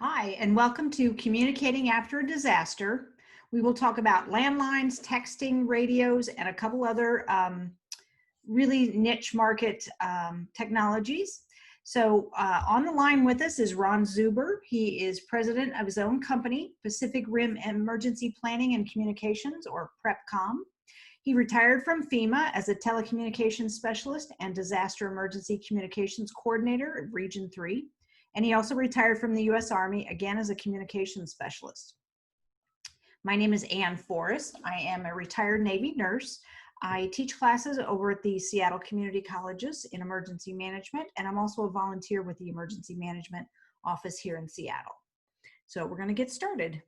Hi, and welcome to Communicating After a Disaster. We will talk about landlines, texting, radios, and a couple other really niche market technologies. So on the line with us is Ron Zuber. He is president of his own company, Pacific Rim Emergency Planning and Communications, or PrepCom. He retired from FEMA as a telecommunications specialist and disaster emergency communications coordinator of Region 3. And he also retired from the U.S. Army, again as a communications specialist. My name is Ann Forrest. I am a retired Navy nurse. I teach classes over at the Seattle Community Colleges in emergency management, and I'm also a volunteer with the emergency management office here in Seattle. So we're going to get started.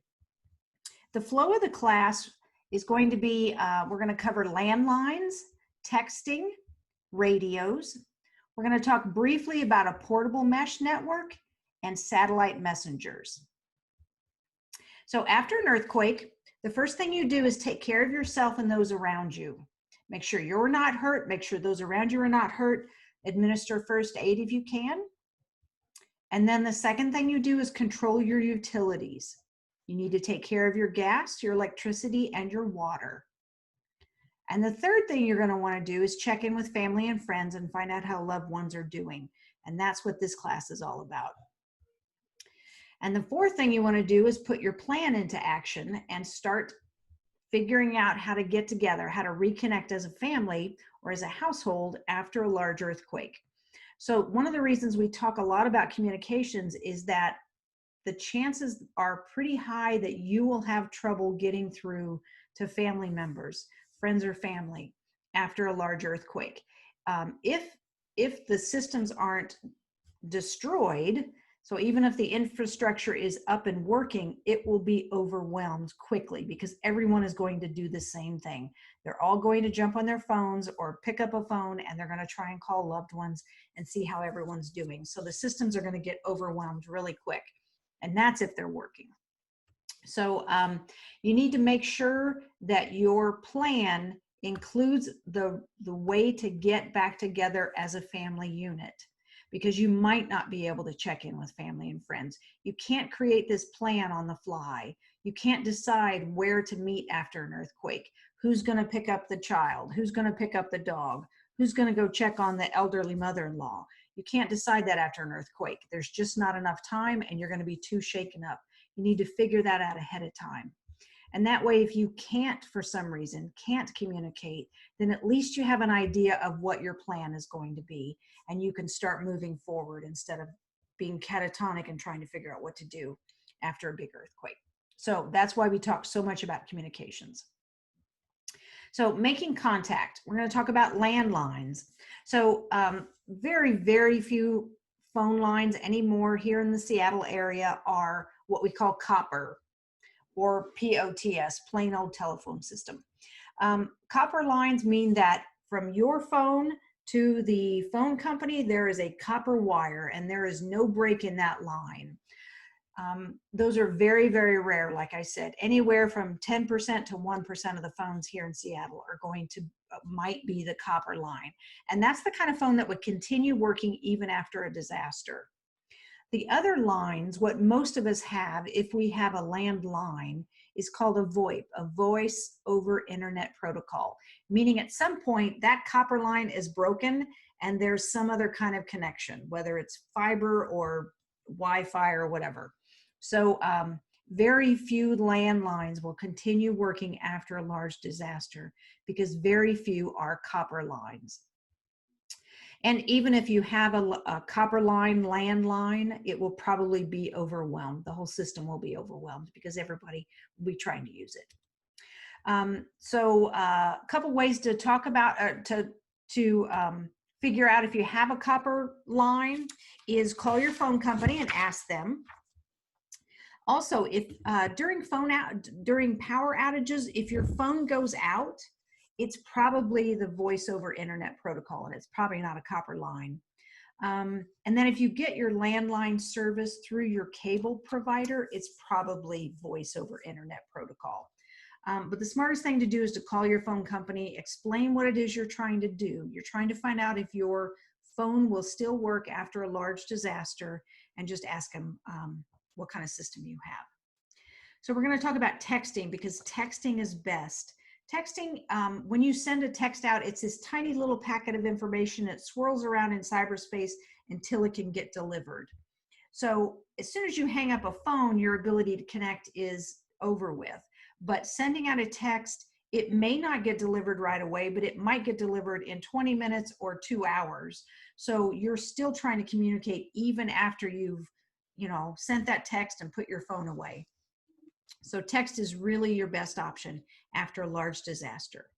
The flow of the class is going to be, we're going to cover landlines, texting, radios. We're going to talk briefly about a portable mesh network and satellite messengers. So after an earthquake, the first thing you do is take care of yourself and those around you. Make sure you're not hurt. Make sure those around you are not hurt. Administer first aid if you can. And then the second thing you do is control your utilities. You need to take care of your gas, your electricity, and your water. And the third thing you're going to want to do is check in with family and friends and find out how loved ones are doing. And that's what this class is all about. And the fourth thing you want to do is put your plan into action and start figuring out how to get together, how to reconnect as a family or as a household after a large earthquake. So one of the reasons we talk a lot about communications is that the chances are pretty high that you will have trouble getting through to family members, friends or family after a large earthquake. If the systems aren't destroyed, so even if the infrastructure is up and working, it will be overwhelmed quickly because everyone is going to do the same thing. They're all going to jump on their phones or pick up a phone and they're going to try and call loved ones and see how everyone's doing. So the systems are going to get overwhelmed really quick. And that's if they're working. So you need to make sure that your plan includes the way to get back together as a family unit, because you might not be able to check in with family and friends. You can't create this plan on the fly. You can't decide where to meet after an earthquake. Who's going to pick up the child? Who's going to pick up the dog? Who's going to go check on the elderly mother-in-law? You can't decide that after an earthquake. There's just not enough time and you're going to be too shaken up. You need to figure that out ahead of time. And that way, if you can't, for some reason, can't communicate, then at least you have an idea of what your plan is going to be and you can start moving forward instead of being catatonic and trying to figure out what to do after a big earthquake. So that's why we talk so much about communications. So making contact, we're going to talk about landlines. So very, very few phone lines anymore here in the Seattle area are what we call copper or POTS, plain old telephone system. Copper lines mean that from your phone to the phone company, there is a copper wire and there is no break in that line. Those are very, very rare. Like I said, anywhere from 10% to 1% of the phones here in Seattle are going to, might be the copper line. And that's the kind of phone that would continue working even after a disaster. The other lines, what most of us have, if we have a landline, is called a VoIP, a voice over internet protocol, meaning at some point that copper line is broken and there's some other kind of connection, whether it's fiber or Wi-Fi or whatever. So very few landlines will continue working after a large disaster because very few are copper lines. And even if you have a copper line, landline, it will probably be overwhelmed. The whole system will be overwhelmed because everybody will be trying to use it. So a couple ways to talk about, figure out if you have a copper line is call your phone company and ask them. Also, if during power outages, if your phone goes out, it's probably the voice over internet protocol and it's probably not a copper line. And then if you get your landline service through your cable provider, it's probably voice over internet protocol. But the smartest thing to do is to call your phone company, explain what it is you're trying to do. You're trying to find out if your phone will still work after a large disaster, and just ask them what kind of system you have. So we're going to talk about texting because texting is best. Texting, when you send a text out, it's this tiny little packet of information that swirls around in cyberspace until it can get delivered. So as soon as you hang up a phone, your ability to connect is over with. But sending out a text, it may not get delivered right away, but it might get delivered in 20 minutes or 2 hours. So you're still trying to communicate even after you've, sent that text and put your phone away. So text is really your best option after a large disaster.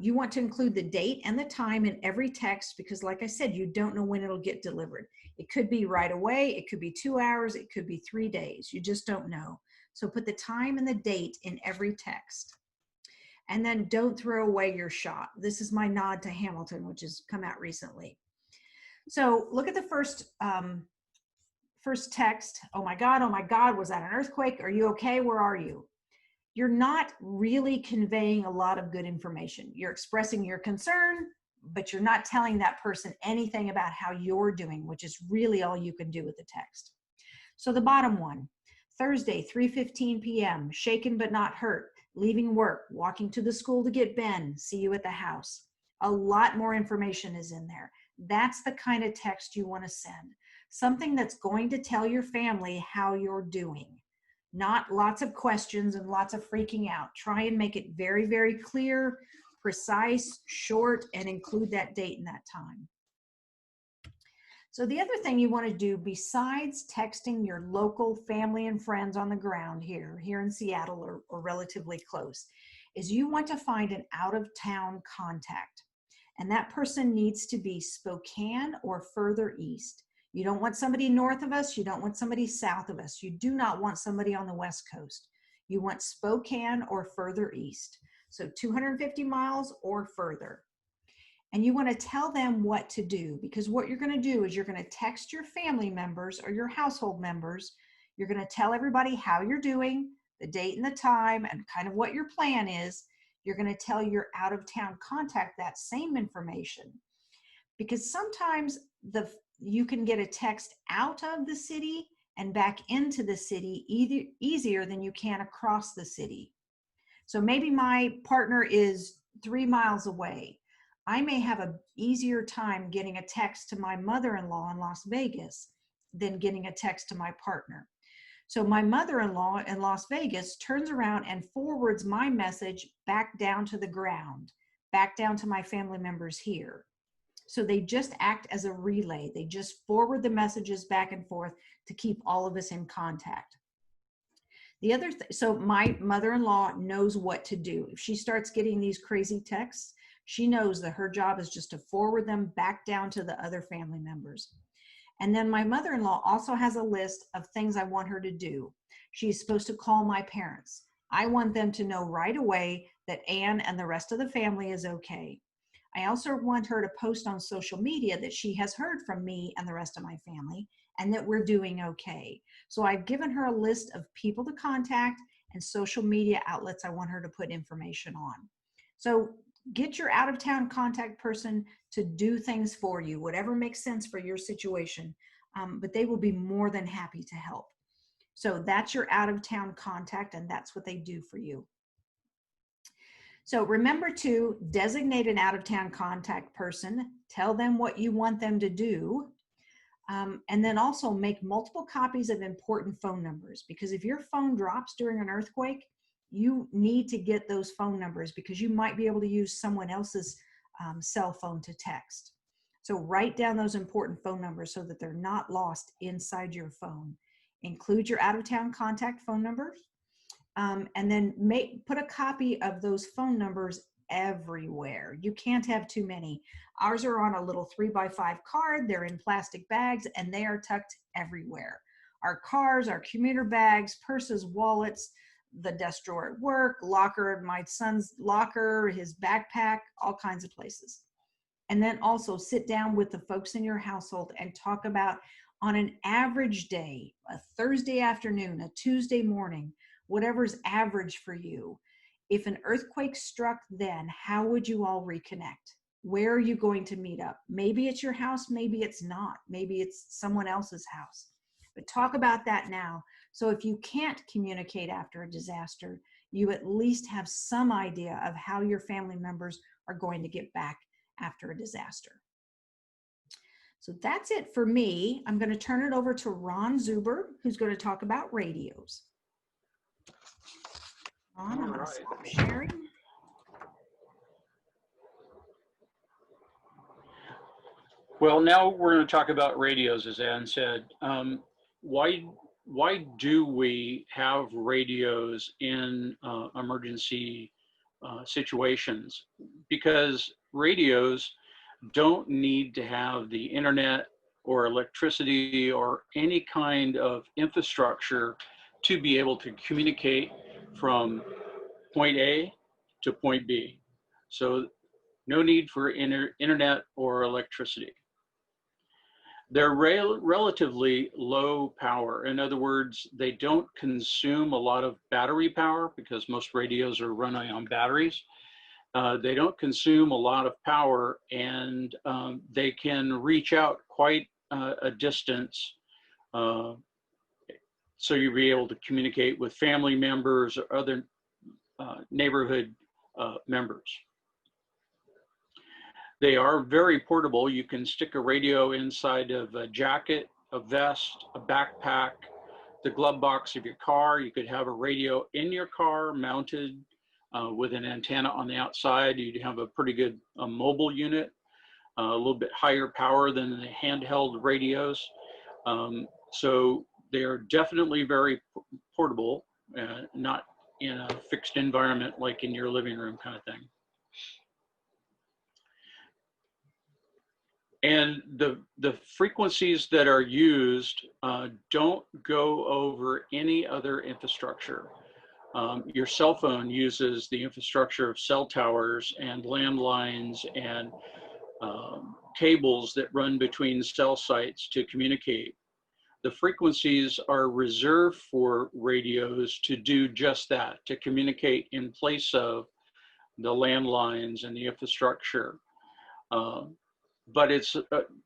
You want to include the date and the time in every text because, like I said, you don't know when it'll get delivered. It could be right away, it could be 2 hours, it could be 3 days. You just don't know. So put the time and the date in every text. And then don't throw away your shot. This is my nod to Hamilton, which has come out recently. So look at the first text. Oh my God, was that an earthquake? Are you okay? Where are you? You're not really conveying a lot of good information. You're expressing your concern, but you're not telling that person anything about how you're doing, which is really all you can do with the text. So the bottom one, Thursday, 3:15 p.m., shaken but not hurt, leaving work, walking to the school to get Ben, see you at the house. A lot more information is in there. That's the kind of text you want to send. Something that's going to tell your family how you're doing. Not lots of questions and lots of freaking out. Try and make it very, very clear, precise, short, and include that date and that time. So the other thing you want to do besides texting your local family and friends on the ground here in Seattle or relatively close, is you want to find an out-of-town contact. And that person needs to be Spokane or further east. You don't want somebody north of us. You don't want somebody south of us. You do not want somebody on the West Coast. You want Spokane or further east. So 250 miles or further. And you want to tell them what to do, because what you're going to do is you're going to text your family members or your household members. You're going to tell everybody how you're doing, the date and the time, and kind of what your plan is. You're going to tell your out-of-town contact that same information. Because sometimes you can get a text out of the city and back into the city easier than you can across the city. So maybe my partner is 3 miles away. I may have an easier time getting a text to my mother-in-law in Las Vegas than getting a text to my partner. So my mother-in-law in Las Vegas turns around and forwards my message back down to the ground, back down to my family members here. So they just act as a relay. They just forward the messages back and forth to keep all of us in contact. So my mother-in-law knows what to do. If she starts getting these crazy texts, she knows that her job is just to forward them back down to the other family members. And then my mother-in-law also has a list of things I want her to do. She's supposed to call my parents. I want them to know right away that Anne and the rest of the family is okay. I also want her to post on social media that she has heard from me and the rest of my family and that we're doing okay. So I've given her a list of people to contact and social media outlets I want her to put information on. So get your out-of-town contact person to do things for you, whatever makes sense for your situation, but they will be more than happy to help. So that's your out-of-town contact, and that's what they do for you. So remember to designate an out-of-town contact person, tell them what you want them to do, and then also make multiple copies of important phone numbers, because if your phone drops during an earthquake, you need to get those phone numbers because you might be able to use someone else's cell phone to text. So write down those important phone numbers so that they're not lost inside your phone. Include your out-of-town contact phone numbers, and then put a copy of those phone numbers everywhere. You can't have too many. Ours are on a little 3x5 card. They're in plastic bags and they are tucked everywhere. Our cars, our commuter bags, purses, wallets, the desk drawer at work, locker, my son's locker, his backpack, all kinds of places. And then also sit down with the folks in your household and talk about, on an average day, a Thursday afternoon, a Tuesday morning, whatever's average for you, if an earthquake struck then, how would you all reconnect? Where are you going to meet up? Maybe it's your house, maybe it's not. Maybe it's someone else's house. but talk about that now. So if you can't communicate after a disaster, you at least have some idea of how your family members are going to get back after a disaster. So that's it for me. I'm going to turn it over to Ron Zuber, who's going to talk about radios. Ron, I'm going to stop sharing. Well, now we're going to talk about radios, as Ann said. Why do we have radios in emergency situations? Because radios don't need to have the internet or electricity or any kind of infrastructure to be able to communicate from point A to point B. So no need for internet or electricity. They're relatively low power. In other words, they don't consume a lot of battery power because most radios are running on batteries. They don't consume a lot of power, and they can reach out quite a distance. So you'll be able to communicate with family members or other neighborhood members. They are very portable. You can stick a radio inside of a jacket, a vest, a backpack, the glove box of your car. You could have a radio in your car mounted with an antenna on the outside. You'd have a pretty good mobile unit, a little bit higher power than the handheld radios. So they're definitely very portable, not in a fixed environment like in your living room kind of thing. And the frequencies that are used don't go over any other infrastructure. Your cell phone uses the infrastructure of cell towers and landlines and cables that run between cell sites to communicate. The frequencies are reserved for radios to do just that, to communicate in place of the landlines and the infrastructure. But it's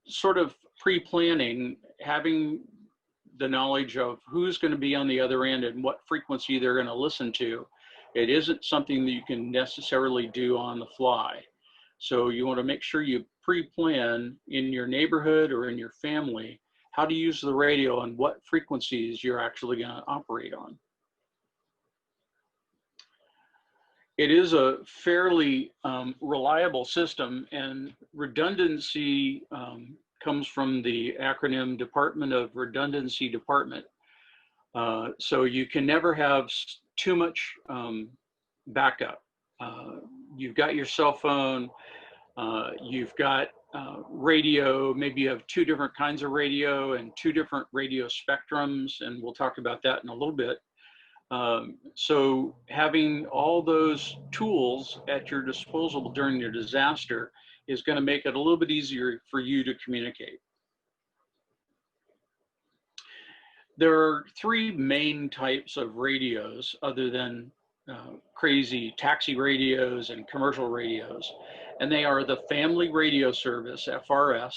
sort of pre-planning, having the knowledge of who's going to be on the other end and what frequency they're going to listen to. It isn't something that you can necessarily do on the fly. So you want to make sure you pre-plan in your neighborhood or in your family how to use the radio and what frequencies you're actually going to operate on. It is a fairly reliable system, and redundancy comes from the acronym Department of Redundancy Department. So you can never have too much backup. You've got your cell phone, you've got radio, maybe you have two different kinds of radio and two different radio spectrums, and we'll talk about that in a little bit. So having all those tools at your disposal during your disaster is going to make it a little bit easier for you to communicate. There are three main types of radios other than crazy taxi radios and commercial radios, and they are the Family Radio Service, FRS.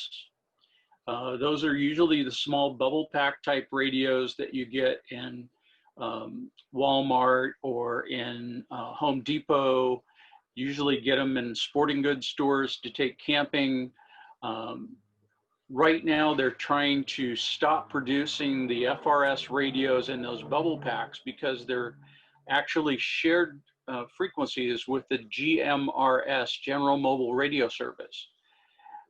Those are usually the small bubble pack type radios that you get in Walmart or in Home Depot. Usually get them in sporting goods stores to take camping. Right now they're trying to stop producing the FRS radios in those bubble packs because they're actually shared frequencies with the GMRS, General Mobile Radio Service.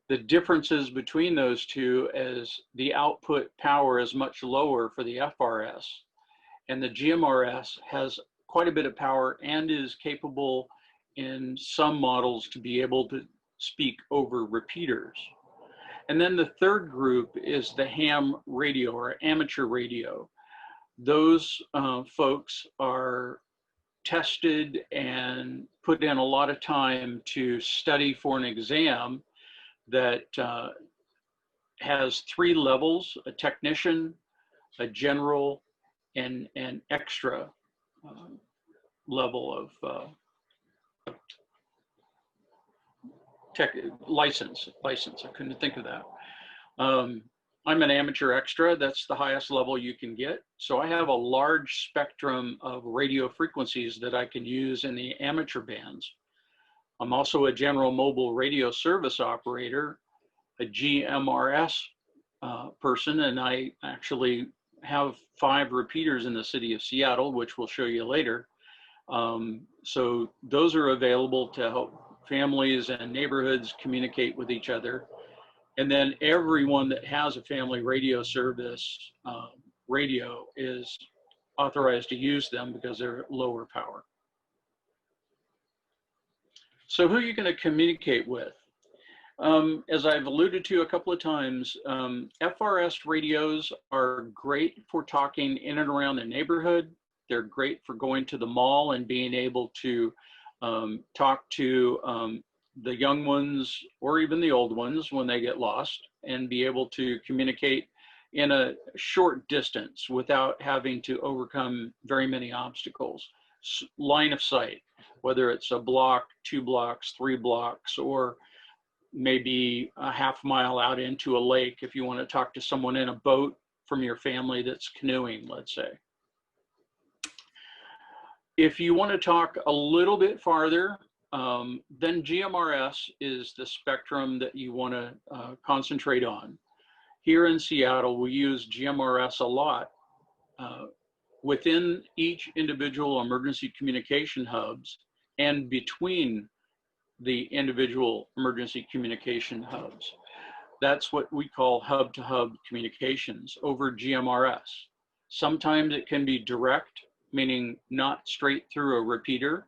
The differences between those two is the output power is much lower for the FRS, and the GMRS has quite a bit of power and is capable in some models to be able to speak over repeaters. And then the third group is the ham radio or amateur radio. Those folks are tested and put in a lot of time to study for an exam that has three levels: a technician, a general, and an extra level of license. I couldn't think of that. I'm an amateur extra. That's the highest level you can get. So I have a large spectrum of radio frequencies that I can use in the amateur bands. I'm also a general mobile radio service operator, a GMRS person, and I actually have 5 repeaters in the city of Seattle, which we'll show you later. So those are available to help families and neighborhoods communicate with each other. And then everyone that has a family radio service radio is authorized to use them because they're lower power. So who are you going to communicate with? As I've alluded to a couple of times, FRS radios are great for talking in and around the neighborhood. They're great for going to the mall and being able to talk to the young ones or even the old ones when they get lost, and be able to communicate in a short distance without having to overcome very many obstacles. Line of sight, whether it's a block, 2 blocks, 3 blocks, or maybe a half mile out into a lake if you want to talk to someone in a boat from your family that's canoeing, let's say. If you want to talk a little bit farther, then GMRS is the spectrum that you want to concentrate on. Here in Seattle, we use GMRS a lot. Within each individual emergency communication hubs and between the individual emergency communication hubs. That's what we call hub-to-hub communications over GMRS. Sometimes it can be direct, meaning not straight through a repeater,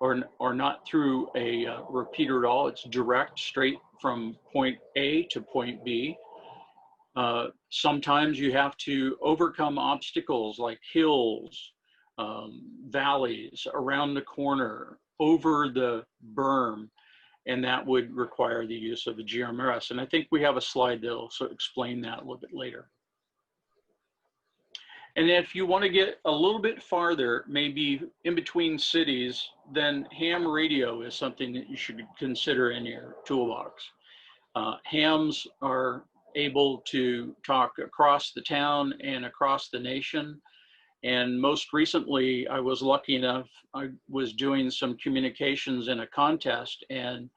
or not through a repeater at all. It's direct, straight from point A to point B. Sometimes you have to overcome obstacles like hills, valleys, around the corner, over the berm, and that would require the use of the GMRS. And I think we have a slide that'll explain that a little bit later. And if you want to get a little bit farther, maybe in between cities, then ham radio is something that you should consider in your toolbox. Hams are able to talk across the town and across the nation. And most recently, I was lucky enough, I was doing some communications in a contest, and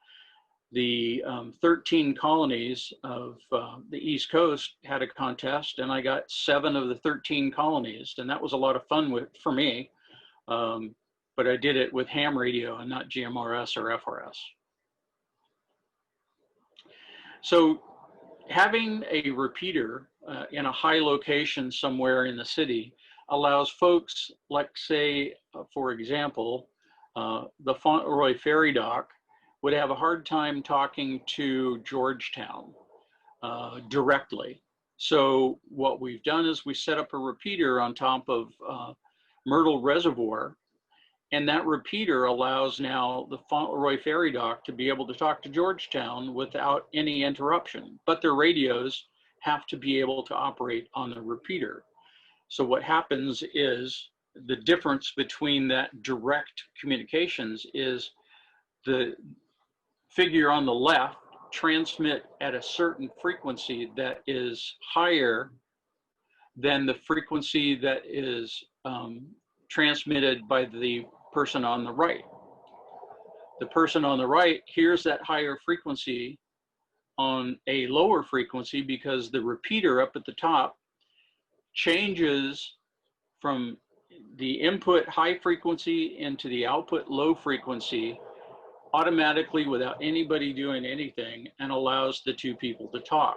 the 13 colonies of the East Coast had a contest, and I got 7 of the 13 colonies, and that was a lot of fun for me. But I did it with ham radio and not GMRS or FRS. So having a repeater in a high location somewhere in the city allows folks, like say, for example, the Fauntleroy Ferry Dock would have a hard time talking to Georgetown directly. So what we've done is we set up a repeater on top of Myrtle Reservoir, and that repeater allows now the Fauntleroy Ferry Dock to be able to talk to Georgetown without any interruption, but their radios have to be able to operate on the repeater. So what happens is the difference between that direct communications is the figure on the left transmit at a certain frequency that is higher than the frequency that is transmitted by the person on the right. The person on the right hears that higher frequency on a lower frequency because the repeater up at the top changes from the input high frequency into the output low frequency automatically without anybody doing anything, and allows the 2 people to talk.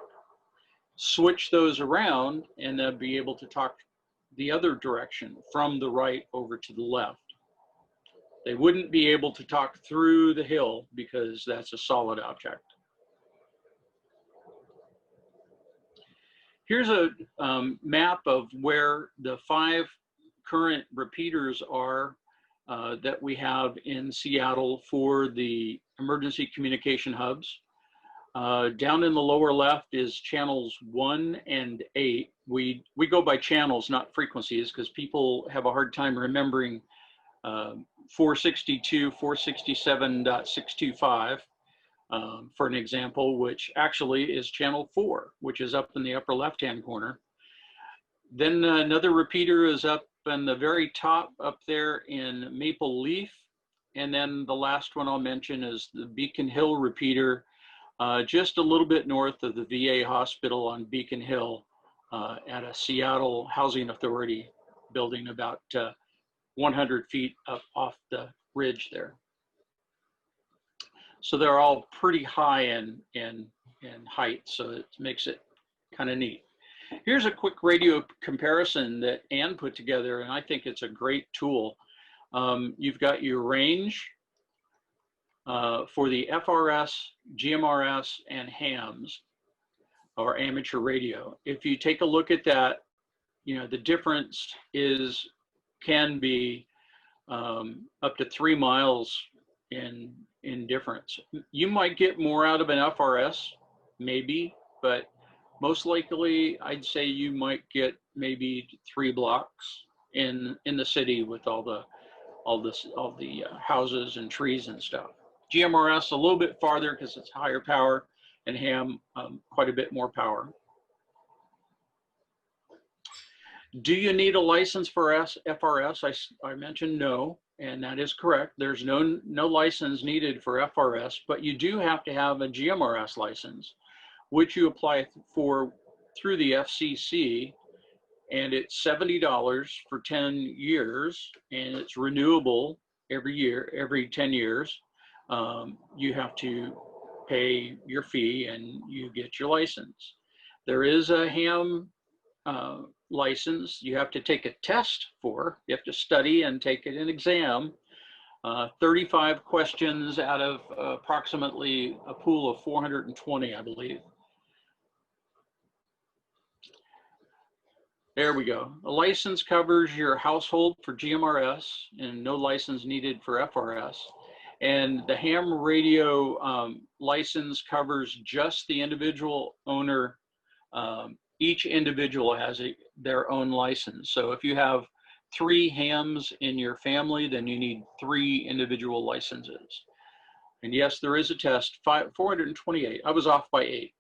Switch those around and they'll be able to talk the other direction from the right over to the left. They wouldn't be able to talk through the hill because that's a solid object. Here's a map of where the 5 current repeaters are that we have in Seattle for the emergency communication hubs. Down in the lower left is channels 1 and 8. We go by channels, not frequencies, because people have a hard time remembering 462, 467.625. for an example, which actually is channel 4, which is up in the upper left-hand corner. Then another repeater is up in the very top up there in Maple Leaf. And then the last one I'll mention is the Beacon Hill repeater, just a little bit north of the VA hospital on Beacon Hill at a Seattle Housing Authority building about 100 feet up off the ridge there. So they're all pretty high in height, so it makes it kind of neat. Here's a quick radio comparison that Ann put together, and I think it's a great tool. You've got your range for the FRS, GMRS, and hams, or amateur radio. If you take a look at that, you know, the difference can be up to 3 miles in difference. You might get more out of an FRS, maybe, but most likely I'd say you might get maybe 3 blocks in the city with all the houses and trees and stuff. GMRS a little bit farther because it's higher power, and ham quite a bit more power. Do you need a license for FRS? I mentioned no, and that is correct. There's no license needed for FRS, but you do have to have a GMRS license, which you apply for through the FCC, and it's $70 for 10 years, and it's renewable every year, every 10 years. You have to pay your fee and you get your license. There is a ham license you have to take a test for. You have to study and take an exam. 35 questions out of approximately a pool of 420, I believe. There we go. A license covers your household for GMRS and no license needed for FRS. And the ham radio license covers just the individual owner. Each individual has their own license. So if you have 3 hams in your family, then you need 3 individual licenses. And yes, there is a test, 428. I was off by 8.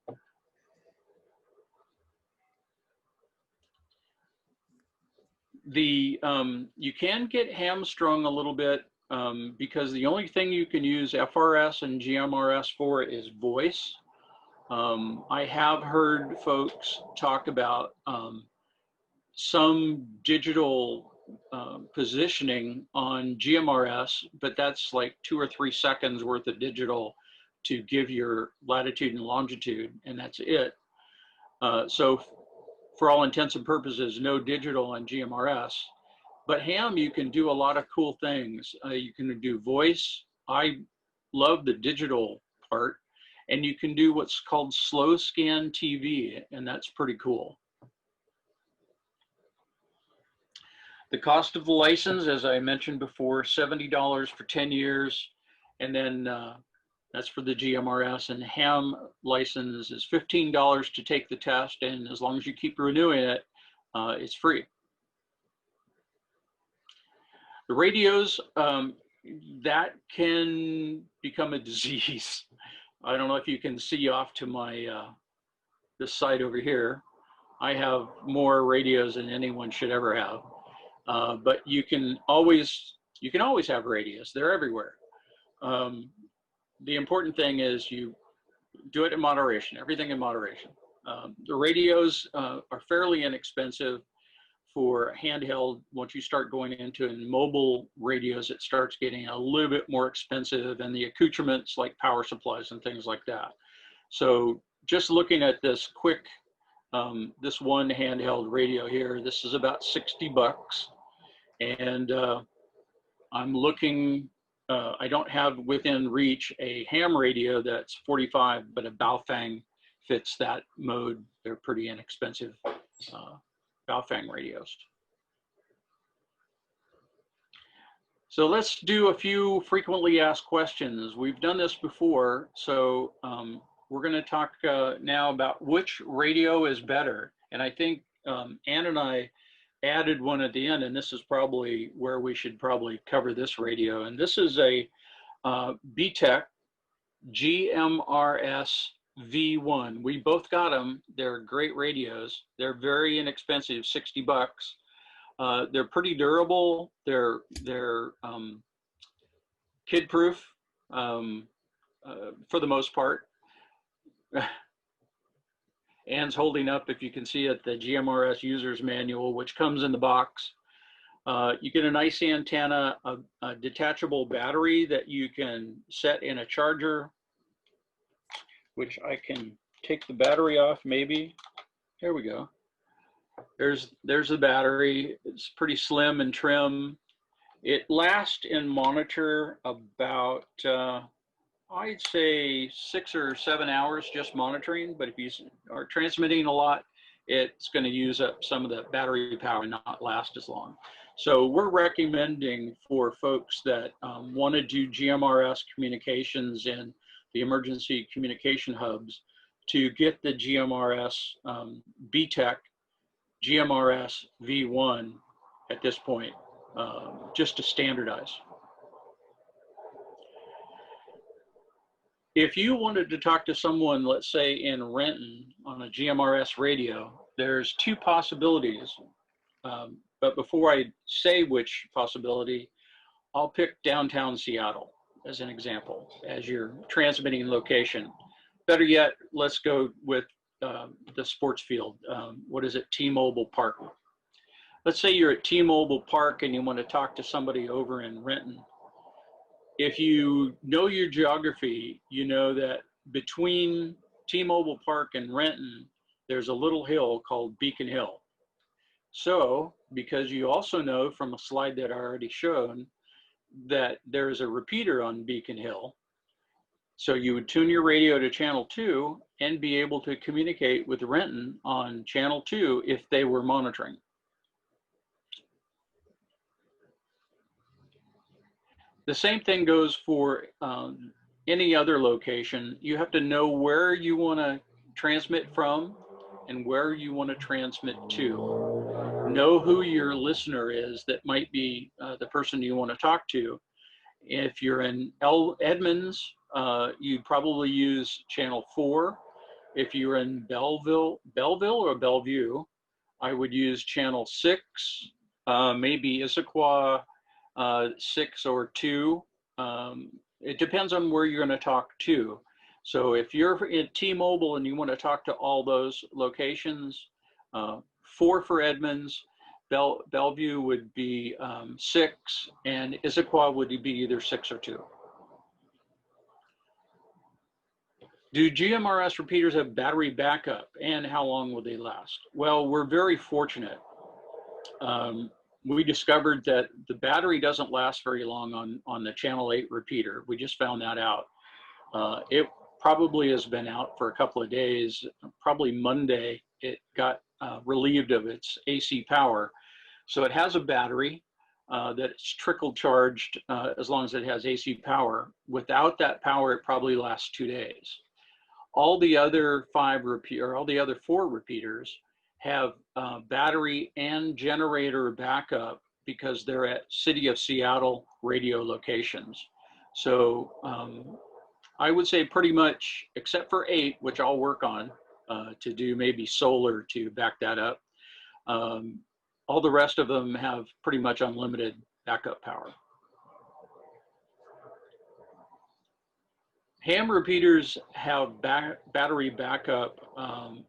You can get hamstrung a little bit because the only thing you can use FRS and GMRS for is voice. I have heard folks talk about some digital positioning on GMRS, but that's like 2 or 3 seconds worth of digital to give your latitude and longitude, and that's it. So for all intents and purposes, no digital on GMRS. But ham, you can do a lot of cool things. You can do voice. I love the digital part. And you can do what's called slow scan TV, and that's pretty cool. The cost of the license, as I mentioned before, $70 for 10 years. And then that's for the GMRS, and ham license is $15 to take the test. And as long as you keep renewing it, it's free. The radios, that can become a disease. I don't know if you can see off to my, this side over here. I have more radios than anyone should ever have. But you can always have radios. They're everywhere. The important thing is you do it in moderation, everything in moderation. The radios are fairly inexpensive for handheld. Once you start going into mobile radios, it starts getting a little bit more expensive, and the accoutrements like power supplies and things like that. So just looking at this quick, this one handheld radio here, this is about 60 bucks. And I'm looking, I don't have within reach a ham radio that's 45, but a Baofeng fits that mode. They're pretty inexpensive Baofeng radios. So let's do a few frequently asked questions. We've done this before, so we're going to talk now about which radio is better. And I think Ann and I added one at the end, and this is probably where we should probably cover this radio. And this is a BTEC GMRS V1. We both got them. They're great radios. They're very inexpensive, 60 bucks. They're pretty durable. They're kid-proof for the most part. Anne's holding up, if you can see it, the GMRS user's manual, which comes in the box. You get a nice antenna, a detachable battery that you can set in a charger, which I can take the battery off maybe. There we go. There's the battery. It's pretty slim and trim. It lasts in monitor about, I'd say 6 or 7 hours just monitoring, but if you are transmitting a lot, it's going to use up some of the battery power and not last as long. So we're recommending for folks that want to do GMRS communications in the emergency communication hubs to get the GMRS BTEC GMRS V1 at this point, just to standardize. If you wanted to talk to someone, let's say in Renton on a GMRS radio, there's two possibilities. But before I say which possibility, I'll pick downtown Seattle as an example, as your transmitting location. Better yet, let's go with the sports field. What is it? T-Mobile Park. Let's say you're at T-Mobile Park and you want to talk to somebody over in Renton. If you know your geography, you know that between T-Mobile Park and Renton, there's a little hill called Beacon Hill. So, because you also know from a slide that I already shown that there's a repeater on Beacon Hill, so you would tune your radio to channel 2 and be able to communicate with Renton on channel 2 if they were monitoring. The same thing goes for any other location. You have to know where you want to transmit from and where you want to transmit to. Know who your listener is that might be the person you want to talk to. If you're in Edmonds, you'd probably use channel 4. If you're in Belleville or Bellevue, I would use channel 6, maybe Issaquah 6 or 2. It depends on where you're going to talk to. So if you're at T-Mobile and you want to talk to all those locations, 4 for Edmonds, Bellevue would be 6, and Issaquah would be either 6 or 2. Do GMRS repeaters have battery backup, and how long will they last? Well, we're very fortunate. We discovered that the battery doesn't last very long on the channel 8 repeater. We just found that out. It probably has been out for a couple of days. Probably Monday, it got relieved of its AC power. So it has a battery that's trickle charged as long as it has AC power. Without that power, it probably lasts 2 days. All the other 4 repeaters have battery and generator backup because they're at City of Seattle radio locations. So I would say pretty much, except for 8, which I'll work on to do maybe solar to back that up, all the rest of them have pretty much unlimited backup power. Ham repeaters have battery backup.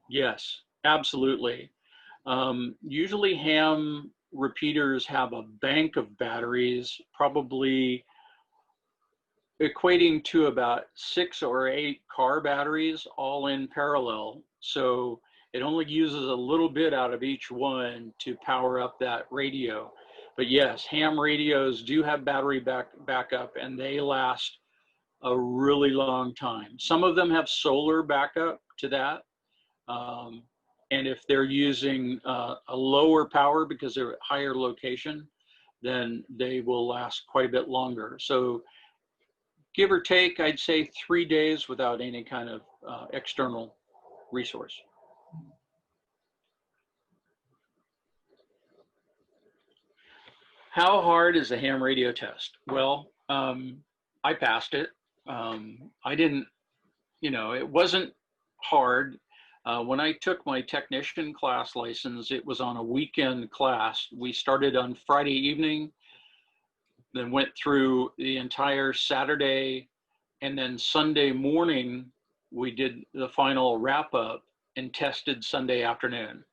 Yes, absolutely. Usually ham repeaters have a bank of batteries, probably equating to about 6 or 8 car batteries all in parallel. So it only uses a little bit out of each one to power up that radio. But yes, ham radios do have battery backup, and they last a really long time. Some of them have solar backup to that. And if they're using a lower power because they're at higher location, then they will last quite a bit longer. So give or take, I'd say 3 days without any kind of external resource. How hard is the ham radio test? Well, I passed it. I didn't, it wasn't hard. When I took my technician class license, it was on a weekend class. We started on Friday evening, then went through the entire Saturday, and then Sunday morning, we did the final wrap up and tested Sunday afternoon.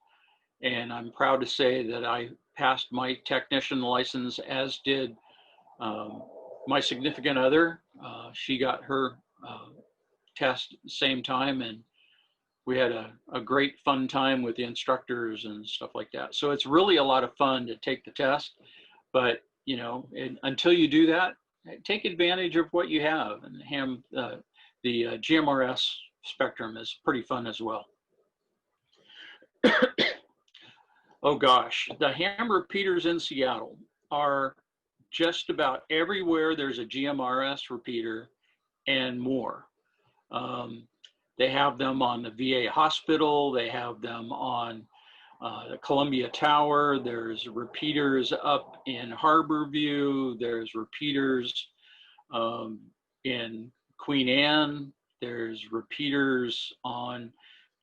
And I'm proud to say that I passed my technician license, as did my significant other. She got her test at the same time, and we had a great fun time with the instructors and stuff like that. So it's really a lot of fun to take the test, but until you do that, take advantage of what you have. And the GMRS spectrum is pretty fun as well. Oh gosh, the ham repeaters in Seattle are just about everywhere there's a GMRS repeater and more. They have them on the VA hospital. They have them on the Columbia Tower. There's repeaters up in Harborview. There's repeaters in Queen Anne. There's repeaters on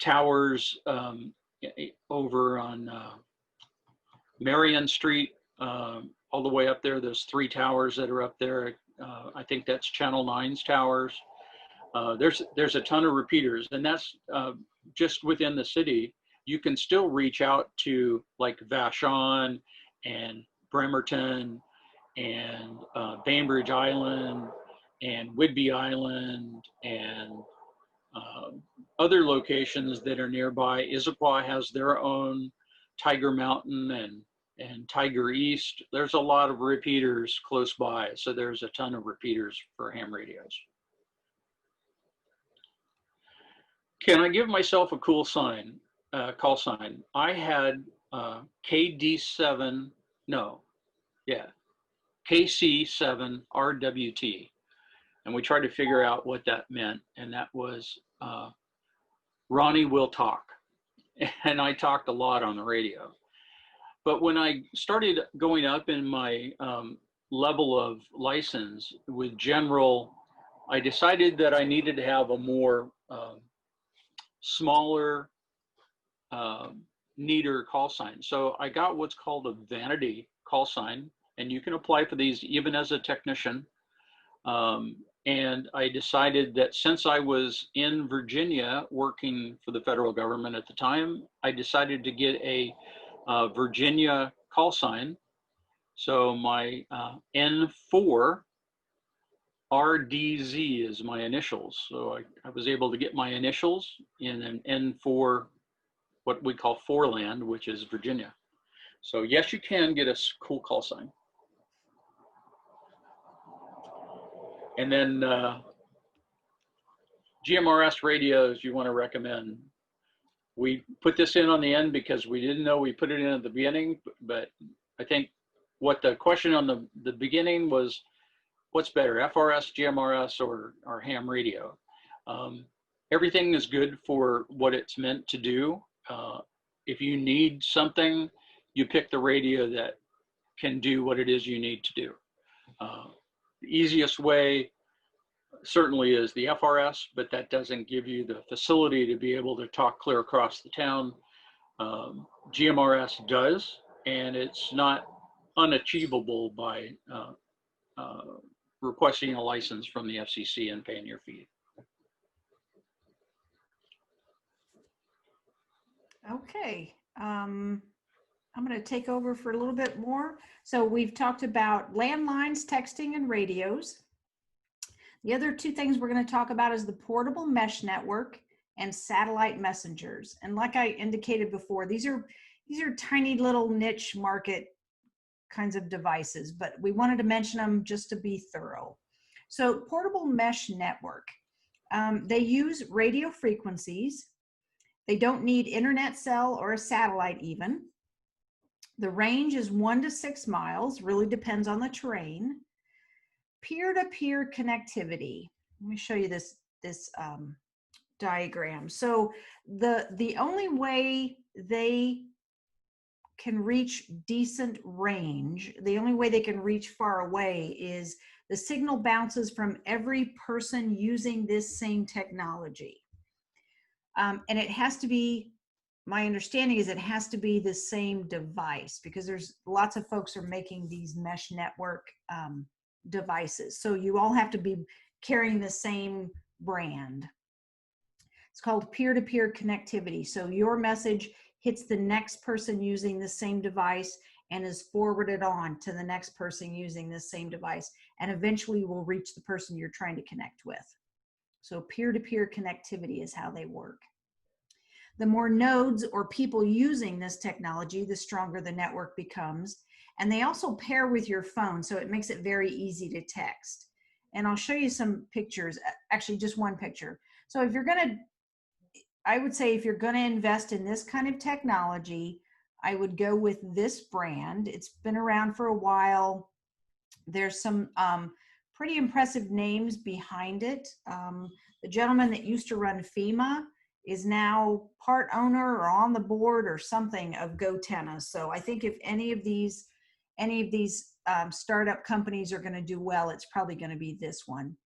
towers over on Marion Street, all the way up there. There's 3 towers that are up there. I think that's Channel 9's towers. There's a ton of repeaters, and that's just within the city. You can still reach out to like Vashon and Bremerton and Bainbridge Island and Whidbey Island and other locations that are nearby. Issaquah has their own, Tiger Mountain and Tiger East. There's a lot of repeaters close by, so there's a ton of repeaters for ham radios. Can I give myself a cool sign, call sign? I had KC7 RWT, and we tried to figure out what that meant, and that was Ronnie will talk. And I talked a lot on the radio. But when I started going up in my level of license with general, I decided that I needed to have a more smaller, neater call sign. So I got what's called a vanity call sign, and you can apply for these even as a technician. And I decided that since I was in Virginia working for the federal government at the time, I decided to get a Virginia call sign. So my N4 RDZ is my initials. So I was able to get my initials in an N4, what we call 4-land, which is Virginia. So yes, you can get a cool call sign. And then GMRS radios you want to recommend. We put this in on the end because we didn't know we put it in at the beginning, but I think what the question on the beginning was, what's better, FRS, GMRS, or ham radio? Everything is good for what it's meant to do. If you need something, you pick the radio that can do what it is you need to do. The easiest way certainly is the FRS, but that doesn't give you the facility to be able to talk clear across the town. GMRS does, and it's not unachievable by requesting a license from the FCC and paying your fee. Okay, I'm going to take over for a little bit more. So we've talked about landlines, texting, and radios. The other 2 things we're going to talk about is the portable mesh network and satellite messengers. And like I indicated before, these are tiny little niche market kinds of devices, but we wanted to mention them just to be thorough. So portable mesh network, they use radio frequencies. They don't need internet cell or a satellite even. The range is 1 to 6 miles, really depends on the terrain. Peer-to-peer connectivity. Let me show you this diagram. So the only way they can reach decent range, the only way they can reach far away is the signal bounces from every person using this same technology. And it has to be, my understanding is it has to be the same device, because there's lots of folks are making these mesh network devices. So you all have to be carrying the same brand. It's called peer-to-peer connectivity. So your message hits the next person using the same device and is forwarded on to the next person using the same device, and eventually will reach the person you're trying to connect with. So peer-to-peer connectivity is how they work. The more nodes or people using this technology, the stronger the network becomes. And they also pair with your phone, so it makes it very easy to text. And I'll show you some pictures, actually just one picture. So if you're gonna, I would say if you're gonna invest in this kind of technology, I would go with this brand. It's been around for a while. There's some pretty impressive names behind it. The gentleman that used to run FEMA is now part owner or on the board or something of GoTenna. So I think if any of these startup companies are going to do well, it's probably going to be this one.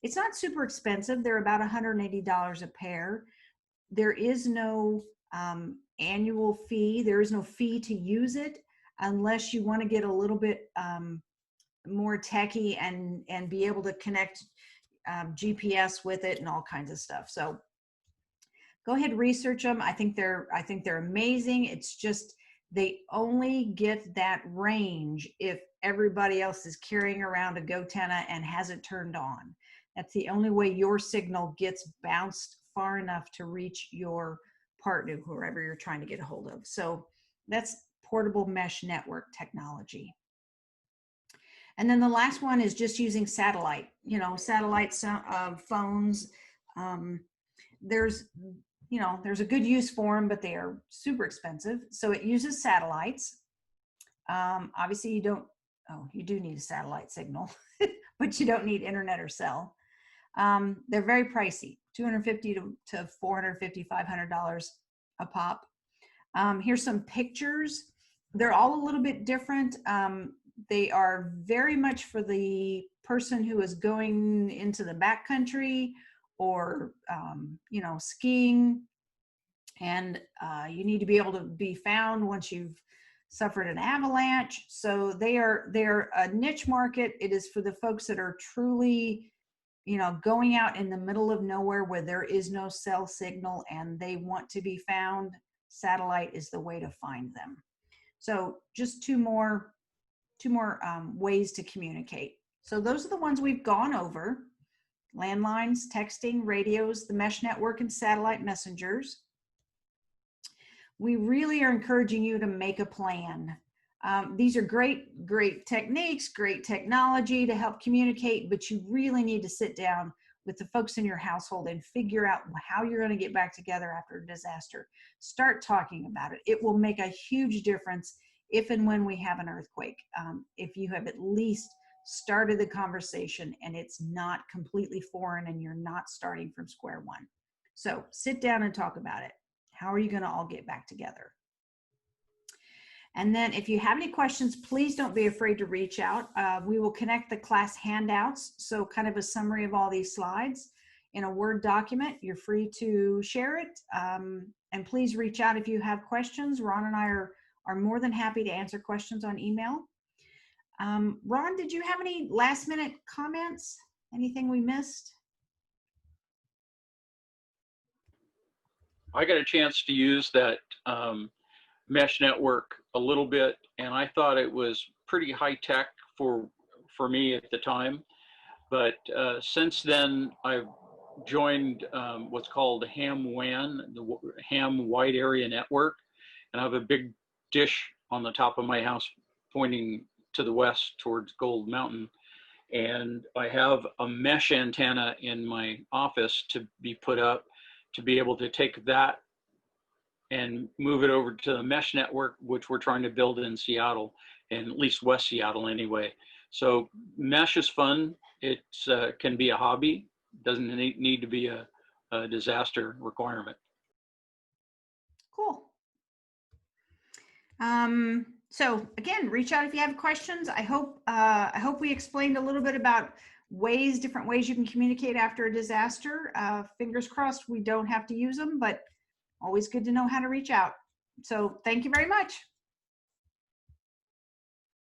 It's not super expensive. They're about $180 a pair. There is no annual fee. There is no fee to use it unless you want to get a little bit more techy and be able to connect GPS with it and all kinds of stuff. So go ahead, research them. I think they're amazing. It's just they only get that range if everybody else is carrying around a GoTenna and has it turned on. That's the only way your signal gets bounced far enough to reach your partner, whoever you're trying to get a hold of. So that's portable mesh network technology. And then the last one is just using satellite. You know, satellite phones. There's a good use for them, but they are super expensive. So it uses satellites. Obviously you do need a satellite signal, but you don't need internet or cell. They're very pricey, $250 to $450, $500 a pop. Here's some pictures. They're all a little bit different. They are very much for the person who is going into the backcountry or skiing, and you need to be able to be found once you've suffered an avalanche. So they're a niche market. It is for the folks that are truly going out in the middle of nowhere where there is no cell signal and they want to be found. Satellite is the way to find them. So just two more ways to communicate. So those are the ones we've gone over: landlines, texting, radios, the mesh network, and satellite messengers. We really are encouraging you to make a plan. These are great techniques, great technology to help communicate, but you really need to sit down with the folks in your household and figure out how you're going to get back together after a disaster. Start talking about it. It will make a huge difference if and when we have an earthquake. If you have at least started the conversation and it's not completely foreign and you're not starting from square one. So sit down and talk about it. How are you going to all get back together? And then if you have any questions, please don't be afraid to reach out. We will connect the class handouts, so kind of a summary of all these slides in a Word document. You're free to share it. And please reach out if you have questions. Ron and I are more than happy to answer questions on email. Ron, did you have any last minute comments? Anything we missed? I got a chance to use that mesh network a little bit, and I thought it was pretty high tech for me at the time. But since then, I've joined what's called Ham WAN, the Ham Wide Area Network, and I have a big dish on the top of my house pointing to the west towards Gold Mountain. And I have a mesh antenna in my office to be put up to be able to take that and move it over to the mesh network, which we're trying to build in Seattle, and at least West Seattle anyway. So mesh is fun. It can be a hobby. Doesn't need to be a disaster requirement. Cool. So again, reach out if you have questions. I hope we explained a little bit about different ways you can communicate after a disaster. Fingers crossed we don't have to use them, but always good to know how to reach out. So thank you very much.